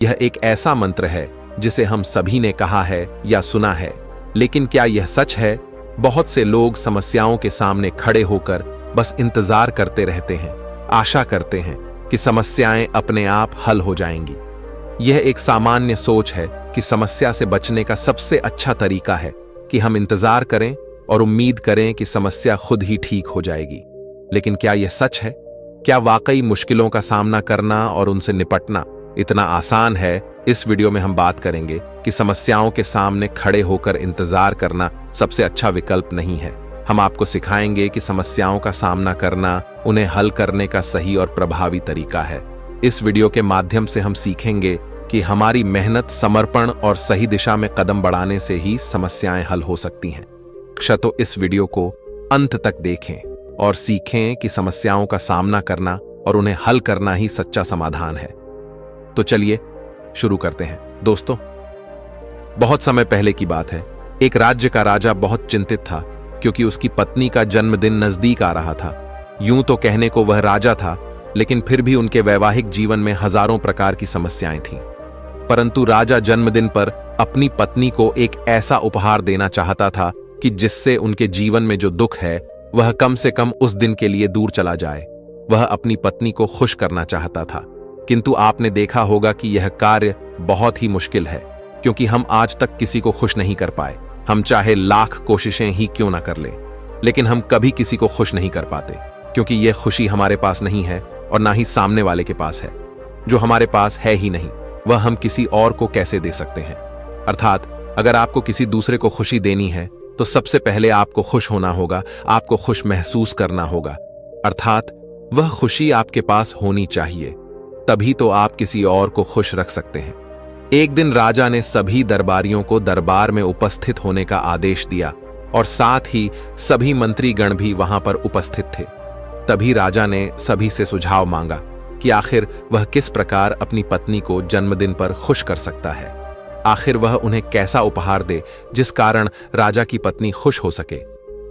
यह एक ऐसा मंत्र है जिसे हम सभी ने कहा है या सुना है, लेकिन क्या यह सच है? बहुत से लोग समस्याओं के सामने खड़े होकर बस इंतजार करते रहते हैं, आशा करते हैं कि समस्याएं अपने आप हल हो जाएंगी। यह एक सामान्य सोच है कि समस्या से बचने का सबसे अच्छा तरीका है कि हम इंतजार करें और उम्मीद करें कि समस्या खुद ही ठीक हो जाएगी। लेकिन क्या यह सच है? क्या वाकई मुश्किलों का सामना करना और उनसे निपटना इतना आसान है? इस वीडियो में हम बात करेंगे कि समस्याओं के सामने खड़े होकर इंतजार करना सबसे अच्छा विकल्प नहीं है। हम आपको सिखाएंगे कि समस्याओं का सामना करना उन्हें हल करने का सही और प्रभावी तरीका है। इस वीडियो के माध्यम से हम सीखेंगे कि हमारी मेहनत, समर्पण और सही दिशा में कदम बढ़ाने से ही समस्याएं हल हो सकती हैं। तो इस वीडियो को अंत तक देखें और सीखें कि समस्याओं का सामना करना और उन्हें हल करना ही सच्चा समाधान है। तो चलिए शुरू करते हैं। दोस्तों, बहुत समय पहले की बात है। एक राज्य का राजा बहुत चिंतित था क्योंकि उसकी पत्नी का जन्मदिन नजदीक आ रहा था। यूं तो कहने को वह राजा था, लेकिन फिर भी उनके वैवाहिक जीवन में हजारों प्रकार की समस्याएं थीं। परंतु राजा जन्मदिन पर अपनी पत्नी को एक ऐसा उपहार देना चाहता था कि जिससे उनके जीवन में जो दुख है वह कम से कम उस दिन के लिए दूर चला जाए। वह अपनी पत्नी को खुश करना चाहता था, किंतु आपने देखा होगा कि यह कार्य बहुत ही मुश्किल है, क्योंकि हम आज तक किसी को खुश नहीं कर पाए। हम चाहे लाख कोशिशें ही क्यों ना कर लें, लेकिन हम कभी किसी को खुश नहीं कर पाते, क्योंकि यह खुशी हमारे पास नहीं है और ना ही सामने वाले के पास है। जो हमारे पास है ही नहीं, वह हम किसी और को कैसे दे सकते हैं? अर्थात अगर आपको किसी दूसरे को खुशी देनी है तो सबसे पहले आपको खुश होना होगा, आपको खुश महसूस करना होगा। अर्थात वह खुशी आपके पास होनी चाहिए, तभी तो आप किसी और को खुश रख सकते हैं। एक दिन राजा ने सभी दरबारियों को दरबार में उपस्थित होने का आदेश दिया और साथ ही सभी मंत्रीगण भी वहां पर उपस्थित थे। तभी राजा ने सभी से सुझाव मांगा कि आखिर वह किस प्रकार अपनी पत्नी को जन्मदिन पर खुश कर सकता है। आखिर वह उन्हें कैसा उपहार दे जिस कारण राजा की पत्नी खुश हो सके।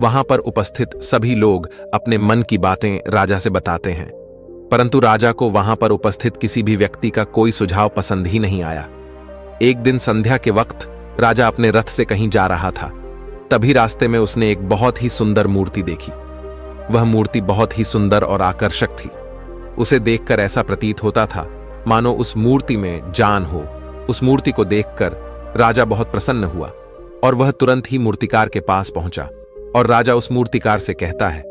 वहां पर उपस्थित सभी लोग अपने मन की बातें राजा से बताते हैं, परंतु राजा को वहां पर उपस्थित किसी भी व्यक्ति का कोई सुझाव पसंद ही नहीं आया। एक दिन संध्या के वक्त राजा अपने रथ से कहीं जा रहा था। तभी रास्ते में उसने एक बहुत ही सुंदर मूर्ति देखी। वह मूर्ति बहुत ही सुंदर और आकर्षक थी। उसे देखकर ऐसा प्रतीत होता था मानो उस मूर्ति में जान हो। उस मूर्ति को देखकर राजा बहुत प्रसन्न हुआ और वह तुरंत ही मूर्तिकार के पास पहुंचा और राजा उस मूर्तिकार से कहता है,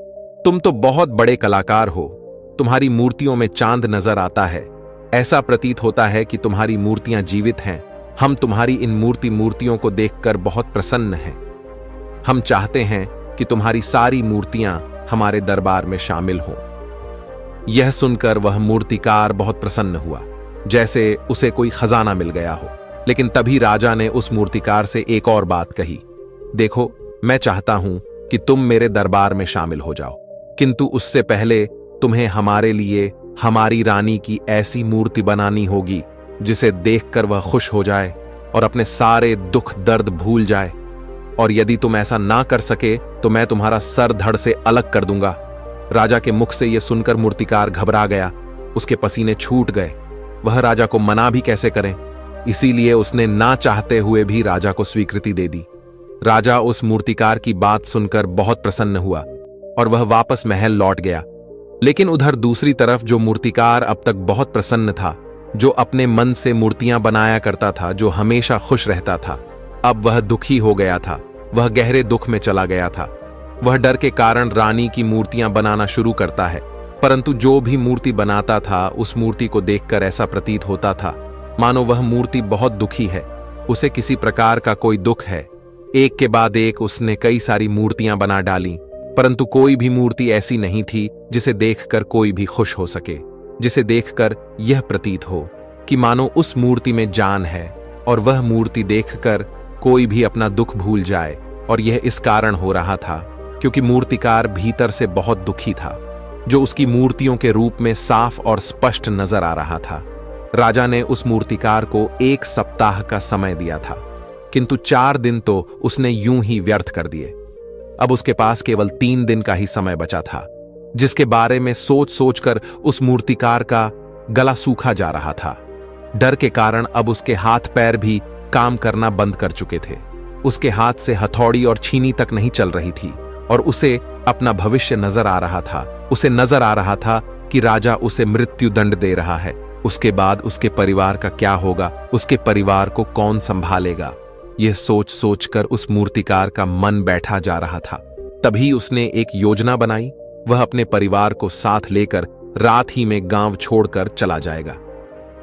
तुम तो बहुत बड़े कलाकार हो, तुम्हारी मूर्तियों में चांद नजर आता है। ऐसा प्रतीत होता है कि तुम्हारी मूर्तियां जीवित हैं। हम तुम्हारी इन मूर्तियों को देखकर बहुत प्रसन्न हैं। हम चाहते हैं कि तुम्हारी सारी मूर्तियां हमारे दरबार में शामिल हों। यह सुनकर वह मूर्तिकार बहुत प्रसन्न हुआ, जैसे उसे कोई खजाना मिल गया हो। लेकिन तभी राजा ने उस मूर्तिकार से एक और बात कही, देखो, मैं चाहता हूं कि तुम मेरे दरबार में शामिल हो जाओ, किंतु उससे पहले तुम्हें हमारे लिए हमारी रानी की ऐसी मूर्ति बनानी होगी जिसे देखकर वह खुश हो जाए और अपने सारे दुख दर्द भूल जाए। और यदि तुम ऐसा ना कर सके तो मैं तुम्हारा सर धड़ से अलग कर दूंगा। राजा के मुख से यह सुनकर मूर्तिकार घबरा गया, उसके पसीने छूट गए। वह राजा को मना भी कैसे करें, इसीलिए उसने ना चाहते हुए भी राजा को स्वीकृति दे दी। राजा उस मूर्तिकार की बात सुनकर बहुत प्रसन्न हुआ और वह वापस महल लौट गया। लेकिन उधर दूसरी तरफ जो मूर्तिकार अब तक बहुत प्रसन्न था, जो अपने मन से मूर्तियां बनाया करता था, जो हमेशा खुश रहता था, अब वह दुखी हो गया था। वह गहरे दुख में चला गया था। वह डर के कारण रानी की मूर्तियां बनाना शुरू करता है, परंतु जो भी मूर्ति बनाता था उस मूर्ति को देखकर ऐसा प्रतीत होता था मानो वह मूर्ति बहुत दुखी है, उसे किसी प्रकार का कोई दुख है। एक के बाद एक उसने कई सारी मूर्तियां बना डाली, परंतु कोई भी मूर्ति ऐसी नहीं थी जिसे देखकर कोई भी खुश हो सके, जिसे देखकर यह प्रतीत हो कि मानो उस मूर्ति में जान है और वह मूर्ति देखकर कोई भी अपना दुख भूल जाए। और यह इस कारण हो रहा था क्योंकि मूर्तिकार भीतर से बहुत दुखी था, जो उसकी मूर्तियों के रूप में साफ और स्पष्ट नजर आ रहा था। राजा ने उस मूर्तिकार को 1 सप्ताह का समय दिया था, किंतु 4 दिन तो उसने यूं ही व्यर्थ कर दिए। अब उसके पास केवल 3 दिन का ही समय बचा था, जिसके बारे में सोच सोचकर उस मूर्तिकार का गला सूखा जा रहा था। डर के कारण अब उसके हाथ पैर भी काम करना बंद कर चुके थे। उसके हाथ से हथौड़ी और छीनी तक नहीं चल रही थी और उसे अपना भविष्य नजर आ रहा था। उसे नजर आ रहा था कि राजा उसे मृत्यु दंड दे रहा है। उसके बाद उसके परिवार का क्या होगा, उसके परिवार को कौन संभालेगा, यह सोच सोचकर उस मूर्तिकार का मन बैठा जा रहा था। तभी उसने एक योजना बनाई। वह अपने परिवार को साथ लेकर रात ही में गांव छोड़कर चला जाएगा।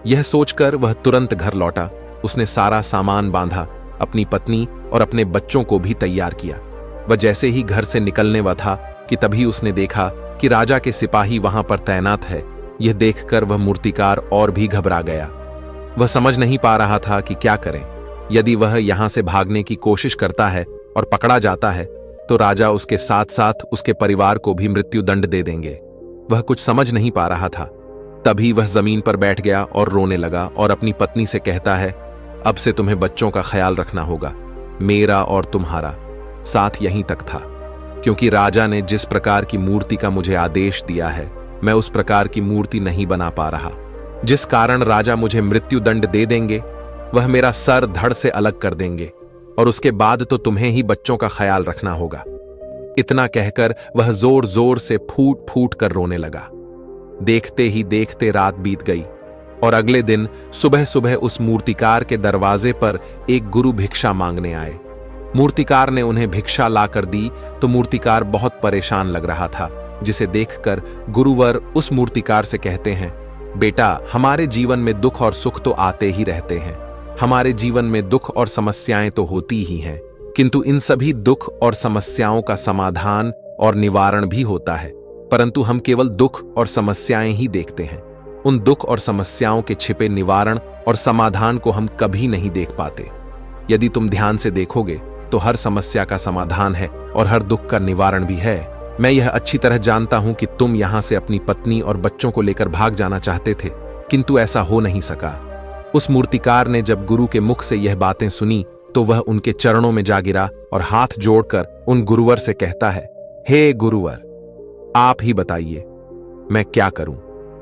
यह सोचकर वह तुरंत घर लौटा। उसने सारा सामान बांधा, अपनी पत्नी और अपने बच्चों को भी तैयार किया। वह जैसे ही घर से निकलने वाला था कि तभी उसने देखा कि राजा के सिपाही वहां पर तैनात है। यह देखकर वह मूर्तिकार और भी घबरा गया। वह समझ नहीं पा रहा था कि क्या करें। यदि वह यहां से भागने की कोशिश करता है और पकड़ा जाता है तो राजा उसके साथ साथ उसके परिवार को भी मृत्यु दंड दे देंगे। वह कुछ समझ नहीं पा रहा था। तभी वह जमीन पर बैठ गया और रोने लगा और अपनी पत्नी से कहता है, अब से तुम्हें बच्चों का ख्याल रखना होगा। मेरा और तुम्हारा साथ यहीं तक था, क्योंकि राजा ने जिस प्रकार की मूर्ति का मुझे आदेश दिया है, मैं उस प्रकार की मूर्ति नहीं बना पा रहा। जिस कारण राजा मुझे मृत्यु दंड दे देंगे, वह मेरा सर धड़ से अलग कर देंगे और उसके बाद तो तुम्हें ही बच्चों का ख्याल रखना होगा। इतना कहकर वह जोर जोर से फूट फूट कर रोने लगा। देखते ही देखते रात बीत गई और अगले दिन सुबह सुबह उस मूर्तिकार के दरवाजे पर एक गुरु भिक्षा मांगने आए। मूर्तिकार ने उन्हें भिक्षा लाकर दी तो मूर्तिकार बहुत परेशान लग रहा था, जिसे देखकर गुरुवर उस मूर्तिकार से कहते हैं, बेटा, हमारे जीवन में दुख और सुख तो आते ही रहते हैं। हमारे जीवन में दुख और समस्याएं तो होती ही हैं, किंतु इन सभी दुख और समस्याओं का समाधान और निवारण भी होता है, परंतु हम केवल दुख और समस्याएं ही देखते हैं। उन दुख और समस्याओं के छिपे निवारण और समाधान को हम कभी नहीं देख पाते। यदि तुम ध्यान से देखोगे तो हर समस्या का समाधान है और हर दुख का निवारण भी है। मैं यह अच्छी तरह जानता हूं कि तुम यहां से अपनी पत्नी और बच्चों को लेकर भाग जाना चाहते थे, किंतु ऐसा हो नहीं सका। उस मूर्तिकार ने जब गुरु के मुख से यह बातें सुनी तो वह उनके चरणों में जा गिरा और हाथ जोड़कर उन गुरुवर से कहता है, हे गुरुवर, आप ही बताइए मैं क्या करूं।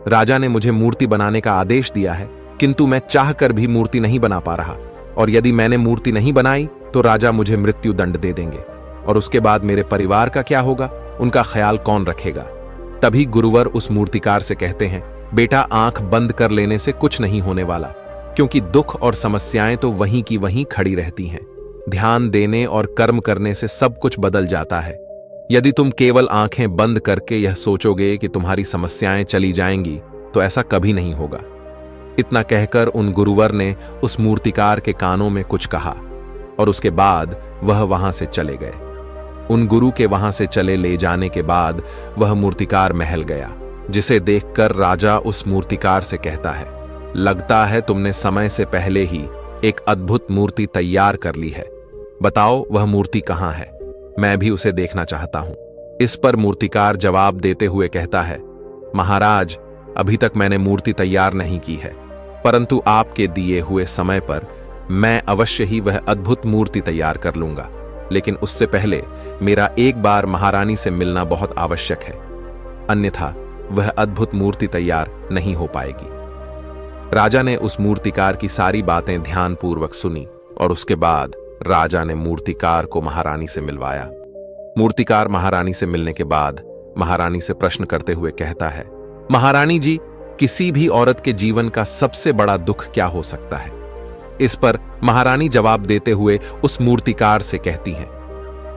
राजा ने मुझे मूर्ति बनाने का आदेश दिया है, किंतु मैं चाहकर भी मूर्ति नहीं बना पा रहा, और यदि मैंने मूर्ति नहीं बनाई तो राजा मुझे मृत्यु दंड दे देंगे, और उसके बाद मेरे परिवार का क्या होगा, उनका ख्याल कौन रखेगा। तभी गुरुवर उस मूर्तिकार से कहते हैं, बेटा, आंख बंद कर लेने से कुछ नहीं होने वाला, क्योंकि दुख और समस्याएं तो वहीं की वहीं खड़ी रहती हैं। ध्यान देने और कर्म करने से सब कुछ बदल जाता है। यदि तुम केवल आंखें बंद करके यह सोचोगे कि तुम्हारी समस्याएं चली जाएंगी तो ऐसा कभी नहीं होगा। इतना कहकर उन गुरुवर ने उस मूर्तिकार के कानों में कुछ कहा और उसके बाद वह वहां से चले गए। उन गुरु के वहां से चले ले जाने के बाद वह मूर्तिकार महल गया, जिसे देखकर राजा उस मूर्तिकार से कहता है, लगता है तुमने समय से पहले ही एक अद्भुत मूर्ति तैयार कर ली है। बताओ वह मूर्ति कहां है, मैं भी उसे देखना चाहता हूं। इस पर मूर्तिकार जवाब देते हुए कहता है, महाराज, अभी तक मैंने मूर्ति तैयार नहीं की है, परंतु आपके दिए हुए समय पर मैं अवश्य ही वह अद्भुत मूर्ति तैयार कर लूंगा, लेकिन उससे पहले मेरा एक बार महारानी से मिलना बहुत आवश्यक है, अन्यथा वह अद्भुत मूर्ति तैयार नहीं हो पाएगी। राजा ने उस मूर्तिकार की सारी बातें ध्यानपूर्वक सुनी और उसके बाद राजा ने मूर्तिकार को महारानी से मिलवाया। मूर्तिकार महारानी से मिलने के बाद महारानी से प्रश्न करते हुए कहता है, महारानी जी, किसी भी औरत के जीवन का सबसे बड़ा दुख क्या हो सकता है। इस पर महारानी जवाब देते हुए उस मूर्तिकार से कहती हैं,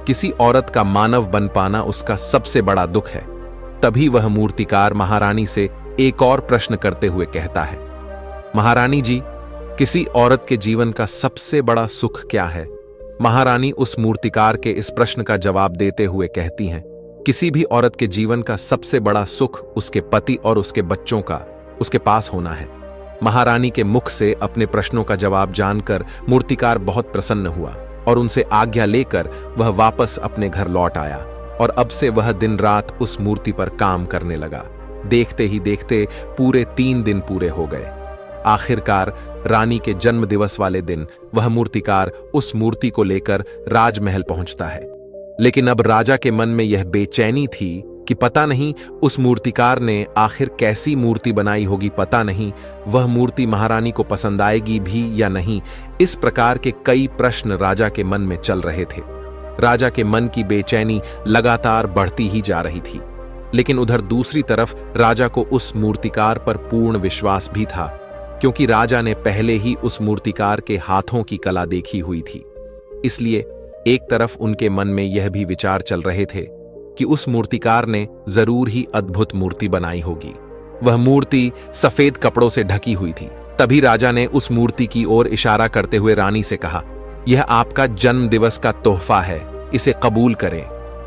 किसी औरत का मानव बन पाना उसका सबसे बड़ा दुख है। तभी वह मूर्तिकार महारानी से एक और प्रश्न करते हुए कहता है, महारानी जी, किसी औरत के जीवन का सबसे बड़ा सुख क्या है। महारानी उस मूर्तिकार के इस प्रश्न का जवाब देते हुए कहती हैं, किसी भी औरत के जीवन का सबसे बड़ा सुख उसके पति और उसके बच्चों का उसके पास होना है। महारानी के मुख से अपने प्रश्नों का जवाब जानकर मूर्तिकार बहुत प्रसन्न हुआ और उनसे आज्ञा लेकर वह वापस अपने घर लौट आया और अब से वह दिन रात उस मूर्ति पर काम करने लगा। देखते ही देखते पूरे 3 दिन पूरे हो गए। आखिरकार रानी के जन्म दिवस वाले दिन वह मूर्तिकार उस मूर्ति को लेकर राजमहल पहुंचता है। लेकिन अब राजा के मन में यह बेचैनी थी कि पता नहीं उस मूर्तिकार ने आखिर कैसी मूर्ति बनाई होगी, पता नहीं वह मूर्ति महारानी को पसंद आएगी भी या नहीं। इस प्रकार के कई प्रश्न राजा के मन में चल रहे थे। राजा के मन की बेचैनी लगातार बढ़ती ही जा रही थी, लेकिन उधर दूसरी तरफ राजा को उस मूर्तिकार पर पूर्ण विश्वास भी था, क्योंकि राजा ने पहले ही उस मूर्तिकार के हाथों की कला देखी हुई थी। इसलिए एक तरफ उनके मन में यह भी विचार चल रहे थे कि उस मूर्तिकार ने जरूर ही अद्भुत मूर्ति बनाई होगी। वह मूर्ति सफेद कपड़ों से ढकी हुई थी। तभी राजा ने उस मूर्ति की ओर इशारा करते हुए रानी से कहा, यह आपका जन्म दिवस का तोहफा है, इसे कबूल करें।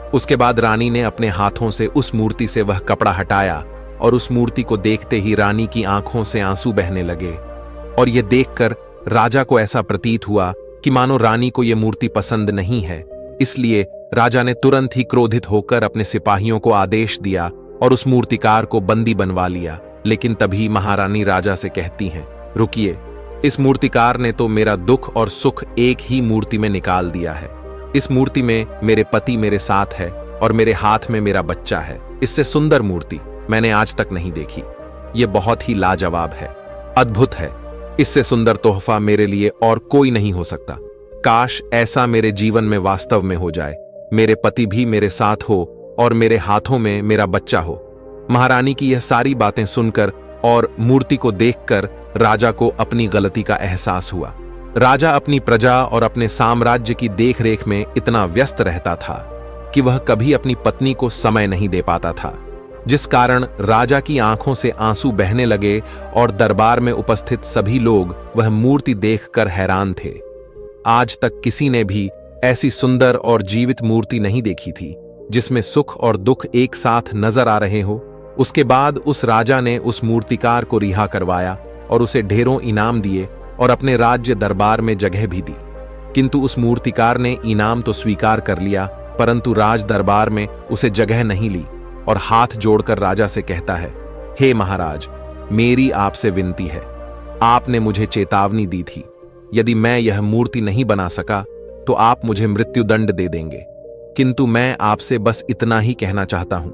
उसके बाद रानी ने अपने हाथों से उस मूर्ति से वह कपड़ा हटाया और उस मूर्ति को देखते ही रानी की आंखों से आंसू बहने लगे। और यह देखकर राजा को ऐसा प्रतीत हुआ कि मानो रानी को यह मूर्ति पसंद नहीं है। इसलिए राजा ने तुरंत ही क्रोधित होकर अपने सिपाहियों को आदेश दिया और उस मूर्तिकार को बंदी बनवा लिया। लेकिन तभी महारानी राजा से कहती हैं, रुकिए, इस मूर्तिकार ने तो मेरा दुख और सुख एक ही मूर्ति में निकाल दिया है। इस मूर्ति में मेरे पति मेरे साथ है और मेरे हाथ में मेरा बच्चा है। इससे सुंदर मूर्ति मैंने आज तक नहीं देखी। यह बहुत ही लाजवाब है, अद्भुत है। इससे सुंदर तोहफा मेरे लिए और कोई नहीं हो सकता। काश ऐसा मेरे जीवन में वास्तव में हो जाए, मेरे पति भी मेरे साथ हो और मेरे हाथों में मेरा बच्चा हो। महारानी की यह सारी बातें सुनकर और मूर्ति को देखकर राजा को अपनी गलती का एहसास हुआ। राजा अपनी प्रजा और अपने साम्राज्य की देखरेख में इतना व्यस्त रहता था कि वह कभी अपनी पत्नी को समय नहीं दे पाता था, जिस कारण राजा की आंखों से आंसू बहने लगे और दरबार में उपस्थित सभी लोग वह मूर्ति देखकर हैरान थे। आज तक किसी ने भी ऐसी सुंदर और जीवित मूर्ति नहीं देखी थी, जिसमें सुख और दुख एक साथ नजर आ रहे हो। उसके बाद उस राजा ने उस मूर्तिकार को रिहा करवाया और उसे ढेरों इनाम दिए और अपने राज्य दरबार में जगह भी दी। किंतु उस मूर्तिकार ने इनाम तो स्वीकार कर लिया, परंतु राज दरबार में उसे जगह नहीं ली और हाथ जोड़कर राजा से कहता है, हे महाराज, मेरी आपसे विनती है, आपने मुझे चेतावनी दी थी, यदि मैं यह मूर्ति नहीं बना सका तो आप मुझे मृत्युदंड दे देंगे। किंतु मैं आपसे बस इतना ही कहना चाहता हूं,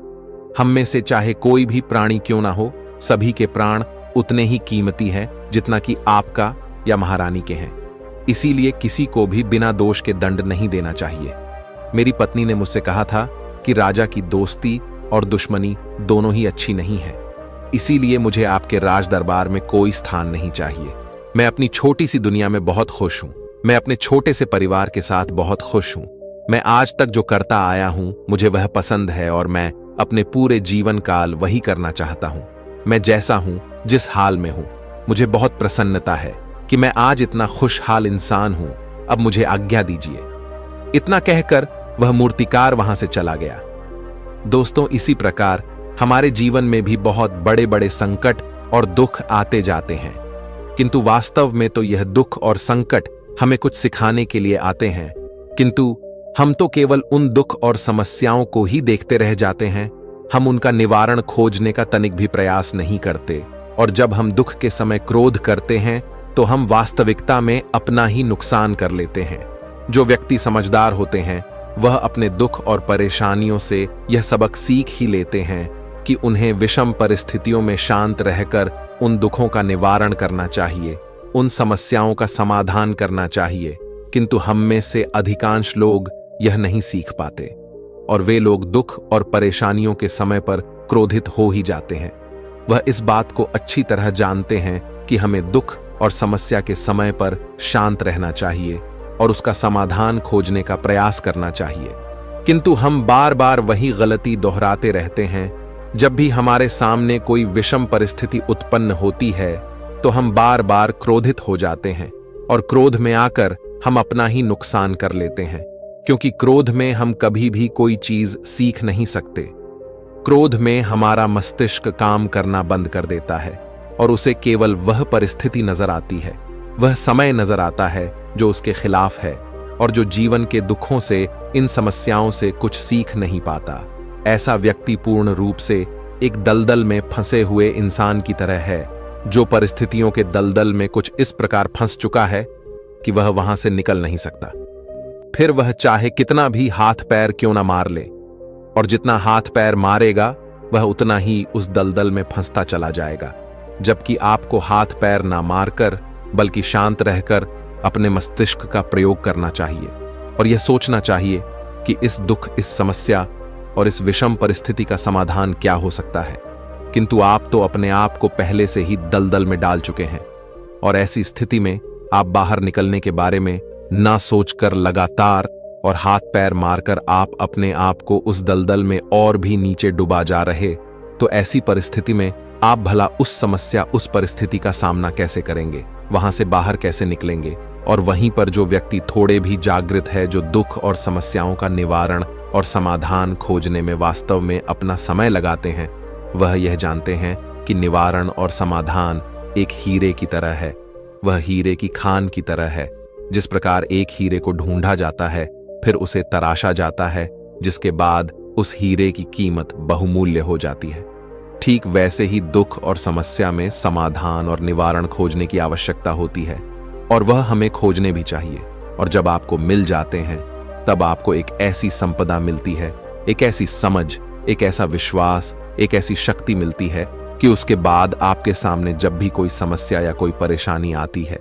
हम में से चाहे कोई भी प्राणी क्यों ना हो, सभी के प्राण उतने ही कीमती हैं जितना कि आपका या महारानी के हैं। इसीलिए किसी को भी बिना दोष के दंड नहीं देना चाहिए। मेरी पत्नी ने मुझसे कहा था कि राजा की दोस्ती और दुश्मनी दोनों ही अच्छी नहीं है, इसीलिए मुझे आपके राज दरबार में कोई स्थान नहीं चाहिए। मैं अपनी छोटी सी दुनिया में बहुत खुश हूं। मैं अपने छोटे से परिवार के साथ बहुत खुश हूं। मैं आज तक जो करता आया हूं, मुझे वह पसंद है और मैं अपने पूरे जीवन काल वही करना चाहता हूं। मैं जैसा हूं, जिस हाल में हूं, मुझे बहुत प्रसन्नता है कि मैं आज इतना खुशहाल इंसान हूं। अब मुझे आज्ञा दीजिए। इतना कहकर वह मूर्तिकार वहां से चला गया। दोस्तों, इसी प्रकार हमारे जीवन में भी बहुत बड़े बड़े संकट और दुख आते जाते हैं, किंतु वास्तव में तो यह दुख और संकट हमें कुछ सिखाने के लिए आते हैं। किंतु हम तो केवल उन दुख और समस्याओं को ही देखते रह जाते हैं। हम उनका निवारण खोजने का तनिक भी प्रयास नहीं करते, और जब हम दुख के समय क्रोध करते हैं तो हम वास्तविकता में अपना ही नुकसान कर लेते हैं। जो व्यक्ति समझदार होते हैं वह अपने दुख और परेशानियों से यह सबक सीख ही लेते हैं कि उन्हें विषम परिस्थितियों में शांत रहकर उन दुखों का निवारण करना चाहिए, उन समस्याओं का समाधान करना चाहिए। किंतु हम में से अधिकांश लोग यह नहीं सीख पाते और वे लोग दुख और परेशानियों के समय पर क्रोधित हो ही जाते हैं। वह इस बात को अच्छी तरह जानते हैं कि हमें दुख और समस्या के समय पर शांत रहना चाहिए और उसका समाधान खोजने का प्रयास करना चाहिए, किंतु हम बार बार वही गलती दोहराते रहते हैं। जब भी हमारे सामने कोई विषम परिस्थिति उत्पन्न होती है तो हम बार बार क्रोधित हो जाते हैं और क्रोध में आकर हम अपना ही नुकसान कर लेते हैं, क्योंकि क्रोध में हम कभी भी कोई चीज सीख नहीं सकते। क्रोध में हमारा मस्तिष्क काम करना बंद कर देता है और उसे केवल वह परिस्थिति नजर आती है, वह समय नजर आता है जो उसके खिलाफ है और जो जीवन के दुखों से, इन समस्याओं से कुछ सीख नहीं पाता। ऐसा व्यक्ति पूर्ण रूप से एक दलदल में फंसे हुए इंसान की तरह है, जो परिस्थितियों के दलदल में कुछ इस प्रकार फंस चुका है कि वह वहां से निकल नहीं सकता। फिर वह चाहे कितना भी हाथ पैर क्यों ना मार ले, और जितना हाथ पैर मारेगा वह उतना ही उस दलदल में फंसता चला जाएगा। जबकि आपको हाथ पैर ना मारकर बल्कि शांत रहकर अपने मस्तिष्क का प्रयोग करना चाहिए और यह सोचना चाहिए कि इस दुख, इस समस्या और इस विषम परिस्थिति का समाधान क्या हो सकता है। किंतु आप तो अपने आप को पहले से ही दलदल में डाल चुके हैं और ऐसी स्थिति में आप बाहर निकलने के बारे में ना सोचकर लगातार और हाथ पैर मारकर आप अपने आप को उस दलदल में और भी नीचे डुबा जा रहे, तो ऐसी परिस्थिति में आप भला उस समस्या, उस परिस्थिति का सामना कैसे करेंगे, वहां से बाहर कैसे निकलेंगे। और वहीं पर जो व्यक्ति थोड़े भी जागृत है, जो दुख और समस्याओं का निवारण और समाधान खोजने में वास्तव में अपना समय लगाते हैं, वह यह जानते हैं कि निवारण और समाधान एक हीरे की तरह है। वह हीरे की खान की तरह है। जिस प्रकार एक हीरे को ढूंढा जाता है, फिर उसे तराशा जाता है, जिसके बाद उस हीरे की कीमत बहुमूल्य हो जाती है। ठीक वैसे ही दुख और समस्या में समाधान और निवारण खोजने की आवश्यकता होती है और वह हमें खोजने भी चाहिए। और जब आपको मिल जाते हैं, तब आपको एक ऐसी संपदा मिलती है, एक ऐसी समझ, एक ऐसा विश्वास, एक ऐसी शक्ति मिलती है कि उसके बाद आपके सामने जब भी कोई समस्या या कोई परेशानी आती है,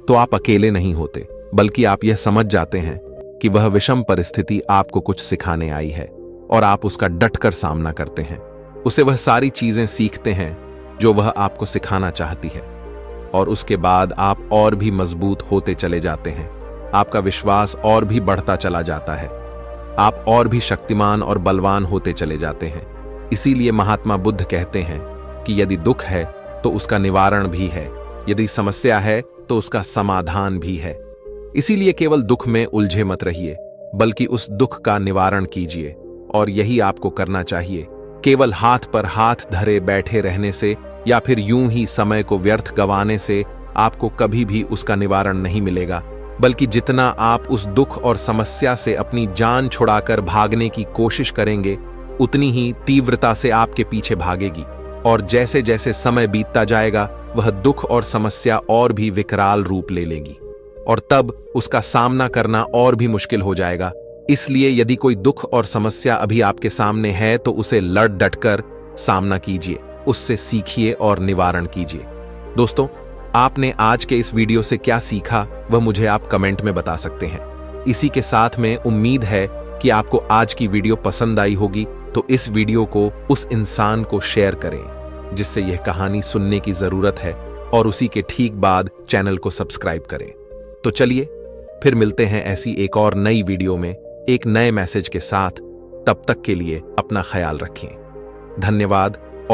तो आप अकेले नहीं होते, बल्कि आप यह समझ जाते हैं कि वह विषम परिस्थिति आपको कुछ सिखाने आई है और आप उसका डटकर सामना करते हैं। उसे वह सारी चीजें सीखते हैं जो वह आपको सिखाना चाहती है और उसके बाद आप और भी मजबूत होते चले जाते हैं। आपका विश्वास और भी बढ़ता चला जाता है। आप और भी शक्तिमान और बलवान होते चले जाते हैं। इसीलिए महात्मा बुद्ध कहते हैं कि यदि दुख है तो उसका निवारण भी है, यदि समस्या है तो उसका समाधान भी है। इसीलिए केवल दुख में उलझे मत रहिए, बल्कि उस दुख का निवारण कीजिए। और यही आपको करना चाहिए। केवल हाथ पर हाथ धरे बैठे रहने से या फिर यूं ही समय को व्यर्थ गंवाने से आपको कभी भी उसका निवारण नहीं मिलेगा, बल्कि जितना आप उस दुख और समस्या से अपनी जान छुड़ाकर भागने की कोशिश करेंगे, उतनी ही तीव्रता से आपके पीछे भागेगी। और जैसे जैसे समय बीतता जाएगा, वह दुख और समस्या और भी विकराल रूप ले लेगी और तब उसका सामना करना और भी मुश्किल हो जाएगा। इसलिए यदि कोई दुख और समस्या अभी आपके सामने है, तो उसे लड़ डटकर सामना कीजिए, उससे सीखिए और निवारण कीजिए। दोस्तों, आपने आज के इस वीडियो से क्या सीखा, वह मुझे आप कमेंट में बता सकते हैं। इसी के साथ में उम्मीद है कि आपको आज की वीडियो पसंद आई होगी, तो इस वीडियो को उस इंसान को शेयर करें जिससे यह कहानी सुनने की जरूरत है और उसी के ठीक बाद चैनल को सब्सक्राइब करें। तो चलिए फिर मिलते हैं ऐसी एक और नई वीडियो में एक नए मैसेज के साथ। तब तक के लिए अपना ख्याल रखें। धन्यवाद।